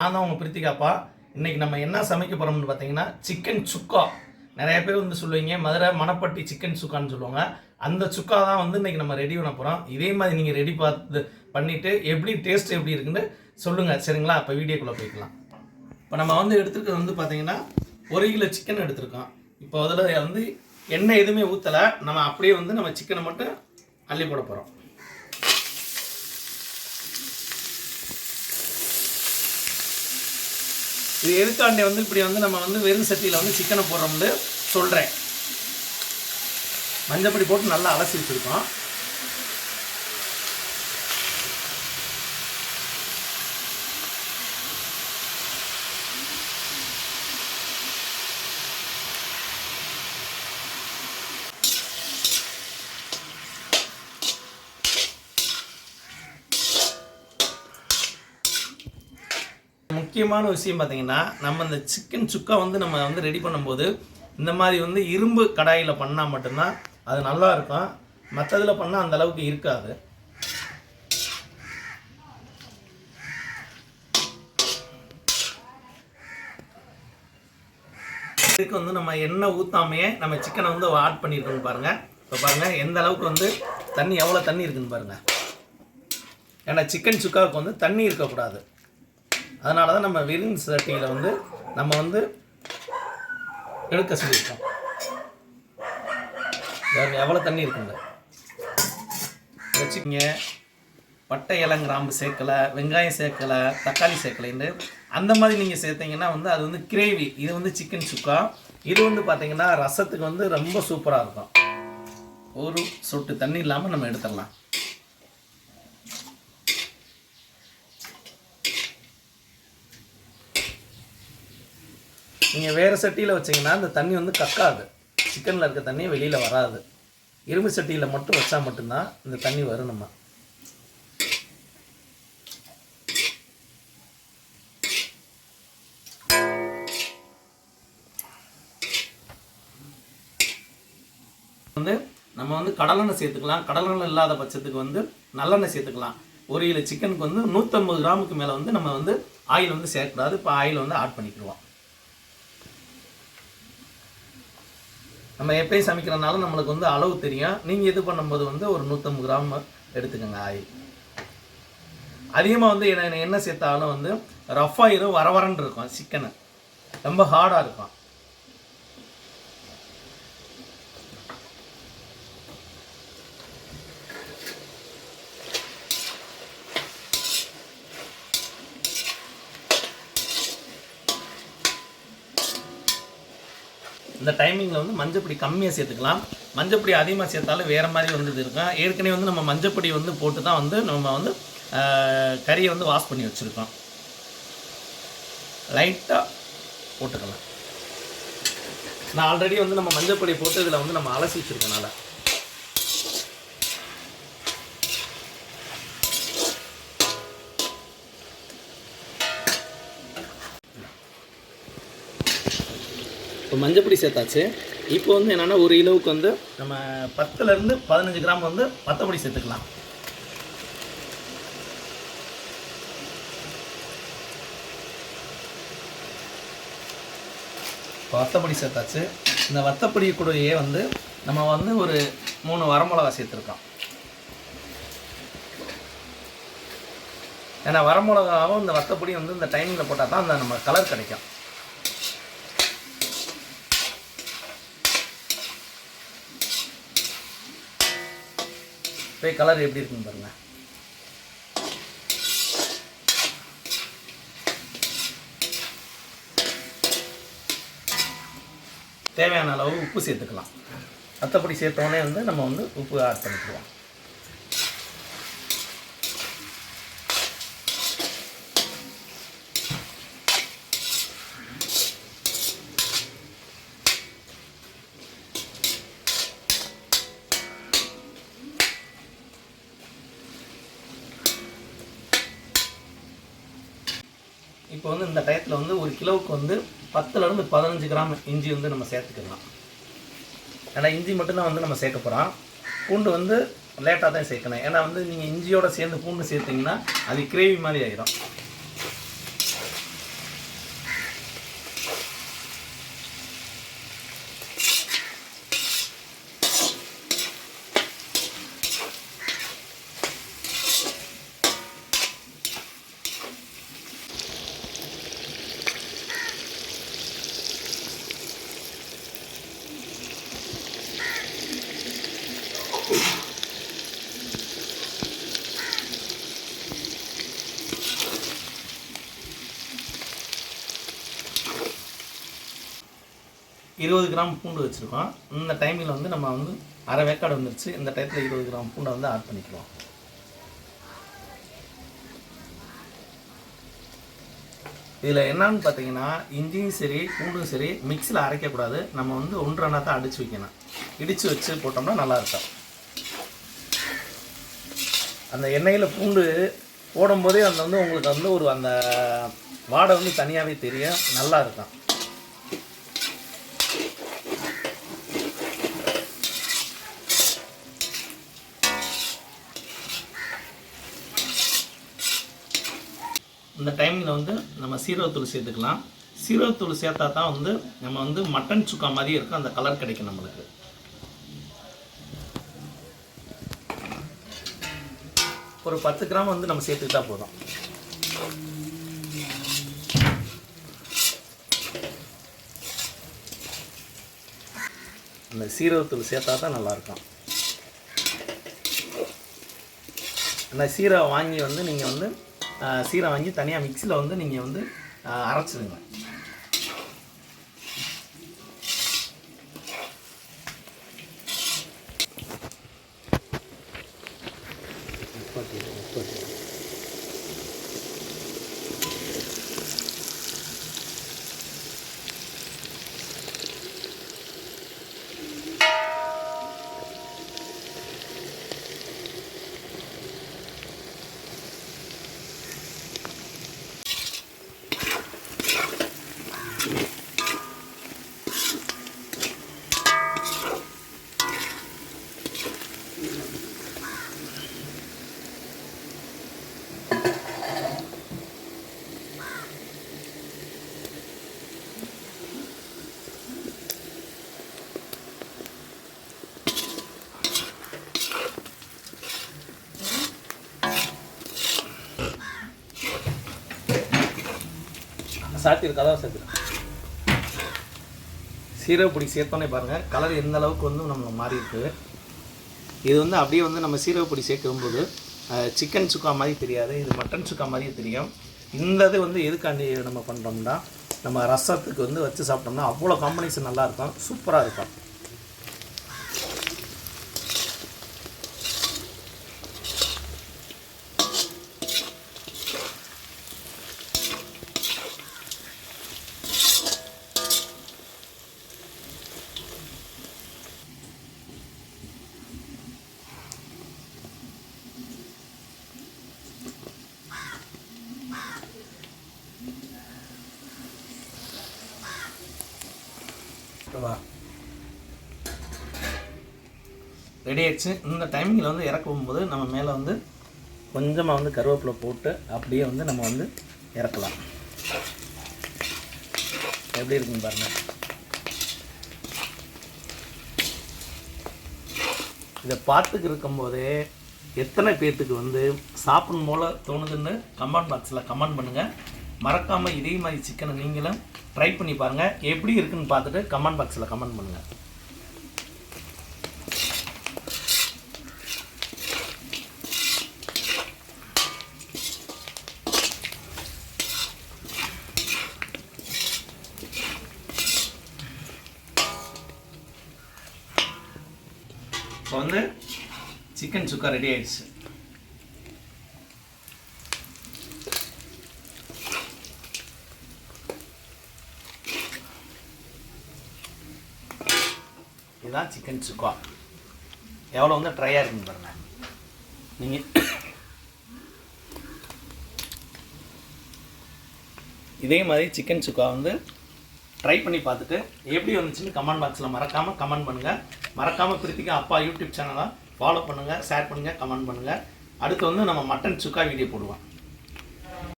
நான் தான் உங்கள் பிரித்திகாப்பா. இன்றைக்கி நம்ம என்ன சமைக்க போகிறோம்னு பார்த்தீங்கன்னா சிக்கன் சுக்கா. நிறைய பேர் வந்து சொல்லுவீங்க மதுரை மணப்பட்டி சிக்கன் சுக்கான்னு சொல்லுவாங்க. அந்த சுக்கா தான் வந்து இன்றைக்கி நம்ம ரெடி பண்ண போகிறோம். இதே மாதிரி நீங்கள் ரெடி பண்ணிவிட்டு எப்படி டேஸ்ட் எப்படி இருக்குன்னு சொல்லுங்கள், சரிங்களா? இப்போ வீடியோக்குள்ளே போய்க்கலாம். இப்போ நம்ம வந்து எடுத்துருக்கிறது வந்து பார்த்தீங்கன்னா 1 கிலோ சிக்கன் எடுத்துருக்கோம். இப்போ அதில் வந்து எண்ணெய் எதுவுமே ஊற்றலை, நம்ம அப்படியே வந்து நம்ம சிக்கனை மட்டும் அள்ளி போட போகிறோம். இது எதுக்காண்டே வந்து இப்படி வந்து நம்ம வந்து வெறும் சட்டியில் வந்து சிக்கனை போடுறோம்னு சொல்கிறேன். மஞ்சப்பொடி போட்டு நல்லா அலசி வச்சுருக்கோம். முக்கியமான விஷயம் பார்த்தீங்கன்னா, நம்ம இந்த சிக்கன் சுக்கா வந்து நம்ம வந்து ரெடி பண்ணும்போது இந்த மாதிரி வந்து இரும்பு கடாயில் பண்ணால் மட்டும்தான் அது நல்லா இருக்கும். மற்றதில் பண்ணால் அந்த அளவுக்கு இருக்காது. இதுக்கு வந்து நம்ம எண்ணெய் ஊற்றாமையே நம்ம சிக்கனை வந்து ஆட் பண்ணியிருக்கோன்னு பாருங்கள். இப்போ பாருங்கள் எந்த அளவுக்கு வந்து தண்ணி, எவ்வளோ தண்ணி இருக்குதுன்னு பாருங்கள். ஏன்னா சிக்கன் சுக்காவுக்கு வந்து தண்ணி இருக்கக்கூடாது. அதனால தான் நம்ம வெறும் சட்டியில் வந்து நம்ம வந்து எடுக்க சொல்லியிருக்கோம். எவ்வளோ தண்ணி இருக்குங்க வச்சுக்கிங்க. பட்டை இலை கிராம்பு சேர்க்கலை, வெங்காயம் சேர்க்கலை, தக்காளி சேர்க்கலைன்னு அந்த மாதிரி நீங்கள் சேர்த்தீங்கன்னா வந்து அது வந்து கிரேவி. இது வந்து சிக்கன் சுக்கா. இது வந்து பார்த்தீங்கன்னா ரசத்துக்கு வந்து ரொம்ப சூப்பராக இருக்கும். ஒரு சொட்டு தண்ணி இல்லாமல் நம்ம எடுத்துடலாம். நீங்கள் வேறு சட்டியில் வச்சிங்கன்னா இந்த தண்ணி வந்து கக்காது. சிக்கனில் இருக்க தண்ணி வெளியில் வராது. இரும்பு சட்டியில் மட்டும் வச்சா மட்டும்தான் இந்த தண்ணி வரும். நம்ம வந்து கடலெண்ணெய் சேர்த்துக்கலாம். கடலெண்ணெய் இல்லாத பட்சத்துக்கு வந்து நல்லெண்ணெய் சேர்த்துக்கலாம். 1 கிலோ சிக்கனுக்கு வந்து 150 கிராமுக்கு மேலே வந்து நம்ம வந்து ஆயில் வந்து சேர்க்கக்கூடாது. இப்போ ஆயில் வந்து ஆட் பண்ணிக்கிடுவோம். நம்ம எப்பயும் சமைக்கிறனால நம்மளுக்கு வந்து அளவு தெரியும். நீங்கள் இது பண்ணும்போது வந்து ஒரு 150 கிராம் எடுத்துக்கோங்க ஆயில். அதிகமாக வந்து என்ன சேர்த்தாலும் வந்து ரஃபாயிரும் வரவரன்னு இருக்கும். சிக்கனு ரொம்ப ஹார்டாக இருக்கும். இந்த டைமிங்கில் வந்து மஞ்சப்பொடி கம்மியாக சேர்த்துக்கலாம். மஞ்சப்பொடி அதிகமாக சேர்த்தாலும் வேறு மாதிரி வந்து இருக்கும். ஏற்கனவே வந்து நம்ம மஞ்சப்பொடி வந்து போட்டு தான் வந்து நம்ம வந்து கறியை வந்து வாஷ் பண்ணி வச்சுருக்கோம். லைட்டாக போட்டுக்கலாம். நான் ஆல்ரெடி வந்து நம்ம மஞ்சப்பொடி போட்டு இதில் வந்து நம்ம அலசி வச்சுருக்கனால இப்போ மஞ்சப்பொடி சேர்த்தாச்சு. இப்போ வந்து என்னென்னா 1 கிலோவுக்கு வந்து நம்ம 10லேருந்து 15 கிராம் வந்து வத்தப்பொடி சேர்த்துக்கலாம். வத்தப்பொடி சேர்த்தாச்சு. இந்த வத்தப்பொடி கூடயே வந்து நம்ம வந்து ஒரு 3 வரமிளகா சேர்த்துருக்கோம். ஏன்னா வரமிளகாவும் இந்த வத்தப்பொடி வந்து இந்த டைமிங்கில் போட்டால் தான் அந்த நம்ம கலர் கிடைக்கும். இப்போ கலர் எப்படி இருக்குன்னு பாருங்கள். தேவையான அளவு உப்பு சேர்த்துக்கலாம். வத்தப்பொடி சேர்த்தோடனே வந்து நம்ம வந்து உப்பு ஆட் பண்ணிக்குவோம். இப்போ வந்து இந்த டயத்தில் வந்து 1 கிலோவுக்கு வந்து 10லேருந்து 15 கிராம் இஞ்சி வந்து நம்ம சேர்த்துக்கலாம். ஏன்னா இஞ்சி மட்டும்தான் வந்து நம்ம சேர்க்க போகிறோம். பூண்டு வந்து லேட்டாக தான் சேர்க்கணும். ஏன்னா வந்து நீங்கள் இஞ்சியோடு சேர்ந்து பூண்டு சேர்த்திங்கன்னா அது கிரேவி மாதிரி ஆகிடும். 20 கிராம் பூண்டு வச்சுருக்கோம். இந்த டைமில் வந்து நம்ம வந்து அரை வேக்காடு வந்துருச்சு. இந்த டயத்தில் 20 கிராம் பூண்டை வந்து ஆட் பண்ணிக்கலாம். இதில் என்னன்னு பார்த்தீங்கன்னா, இஞ்சியும் சரி பூண்டும் சரி மிக்சியில் அரைக்கக்கூடாது. நம்ம வந்து ஒன்றரை தான் அடித்து வைக்கணும். இடித்து வச்சு போட்டோம்னா நல்லாயிருக்கும். அந்த எண்ணெயில் பூண்டு போடும்போதே அந்த வந்து உங்களுக்கு வந்து ஒரு அந்த வாடை வந்து தனியாகவே தெரியும், நல்லா இருக்கும். இந்த டைமில் வந்து நம்ம சீரகத்தூள் சேர்த்துக்கலாம். சீரகத்தூள் சேர்த்தா தான் வந்து நம்ம வந்து மட்டன் சுக்கா மாதிரி இருக்கும், அந்த கலர் கிடைக்கும் நம்மளுக்கு. ஒரு 10 கிராம் வந்து நம்ம சேர்த்துக்கிட்டா போதும். அந்த சீரகத்தூள் சேர்த்தா தான் நல்லாயிருக்கும். அந்த சீரகம் வாங்கி வந்து நீங்கள் வந்து சீரகம் வாங்கி தனியாக மிக்சியில் வந்து நீங்கள் வந்து அரைச்சிடுங்க. சாத்திரு கதவை சாத்திரு. சீரகப்பொடி சேர்த்தோன்னே பாருங்கள் கலர் எந்த அளவுக்கு வந்து நம்ம மாறி இருக்குது. இது வந்து அப்படியே வந்து நம்ம சீரகப்பொடி சேர்க்கும்போது சிக்கன் சுக்கா மாதிரி தெரியாது, இது மட்டன் சுக்கா மாதிரியே தெரியும். இந்த இது வந்து எதுக்காண்டி நம்ம பண்ணுறோம்னா, நம்ம ரசத்துக்கு வந்து வச்சு சாப்பிட்டோம்னா அவ்வளோ காம்பினேஷன் நல்லாயிருக்கும், சூப்பராக இருக்கும். ரெடி ஆயிடுச்சு. இந்த டைமிங்கில் வந்து இறக்கும் போது நம்ம மேலே வந்து கொஞ்சமாக வந்து கருவேப்பிலை போட்டு அப்படியே வந்து நம்ம வந்து இறக்கலாம். எப்படி இருக்குன்னு பாருங்கள். இதை பார்த்துக்கு இருக்கும்போதே எத்தனை பேர்த்துக்கு வந்து சாப்பிடும் போல் தோணுதுன்னு கமெண்ட் பாக்ஸில் கமெண்ட் பண்ணுங்கள். மறக்காமல் இதே மாதிரி சிக்கனை நீங்களும் ட்ரை பண்ணி பாருங்கள். எப்படி இருக்குன்னு பார்த்துட்டு கமெண்ட் பாக்ஸில் கமெண்ட் பண்ணுங்கள். இப்போ வந்து சிக்கன் சுக்கா ரெடி ஆயிடுச்சு. இதுதான் சிக்கன் சுக்கா. எவ்வளோ வந்து ட்ரையாக இருக்குன்னு பாருங்கள். நீங்கள் இதே மாதிரி சிக்கன் சுக்கா வந்து ட்ரை பண்ணி பார்த்துட்டு எப்படி வந்துச்சுன்னு கமெண்ட் பாக்ஸில் மறக்காமல் கமெண்ட் பண்ணுங்கள். மறக்காமல் பிரித்திகா அப்பா யூடியூப் சேனலை ஃபாலோ பண்ணுங்கள், ஷேர் பண்ணுங்கள், கமெண்ட் பண்ணுங்கள். அடுத்து வந்து நம்ம மட்டன் சுக்கா வீடியோ போடுவோம்.